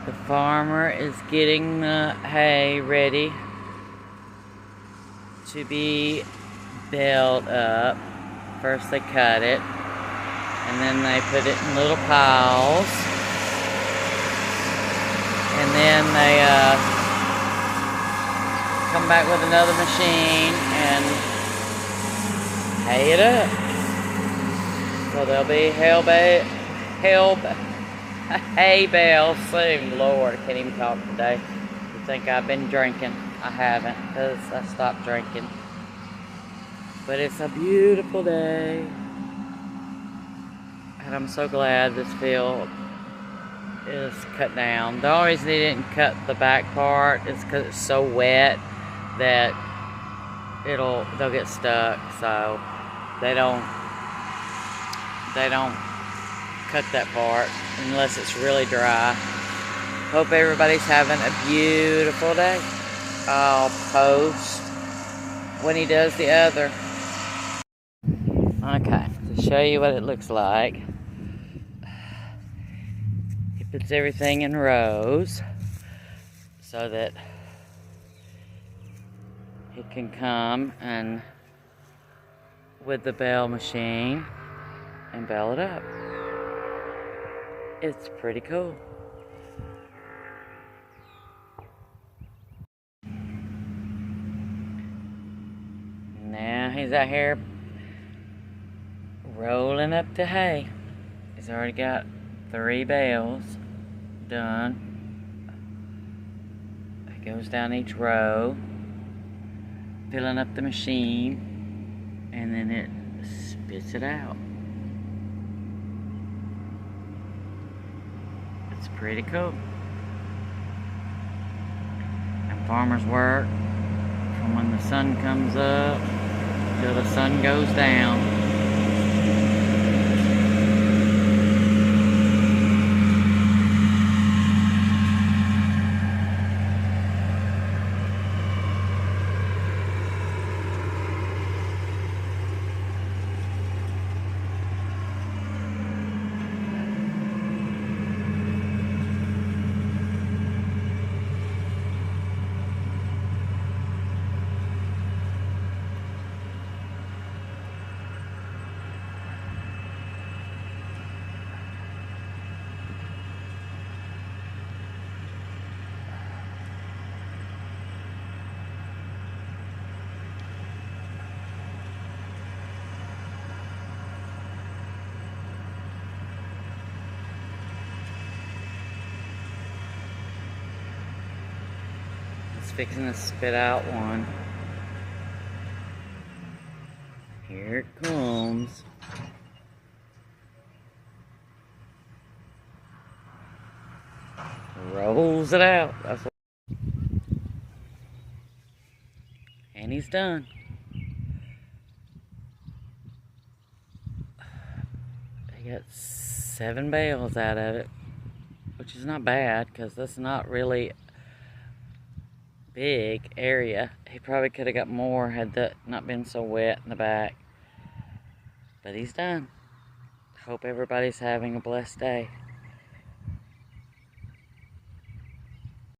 The farmer is getting the hay ready to be baled up. First they cut it, and then they put it in little piles, and then they come back with another machine and hay it up. So there'll be hay bales soon. Lord, I can't even talk today. You think I've been drinking? I haven't, because I stopped drinking. But it's a beautiful day, and I'm so glad this field is cut down. The only reason they didn't cut the back part is because it's so wet that they'll get stuck. So they don't cut that part unless it's really dry. Hope everybody's having a beautiful day. I'll post when he does the other. Okay, to show you what it looks like, he puts everything in rows so that he can come and with the bale machine and bale it up. It's pretty cool. Now he's out here rolling up the hay. He's already got 3 bales done. It goes down each row, filling up the machine, and then it spits it out. It's pretty cool. And farmers work from when the sun comes up till the sun goes down. Fixing to spit out one. Here it comes. Rolls it out. That's what. And he's done. He got 7 bales out of it, which is not bad because that's not really big area. He probably could have got more had that not been so wet in the back. But he's done. Hope everybody's having a blessed day.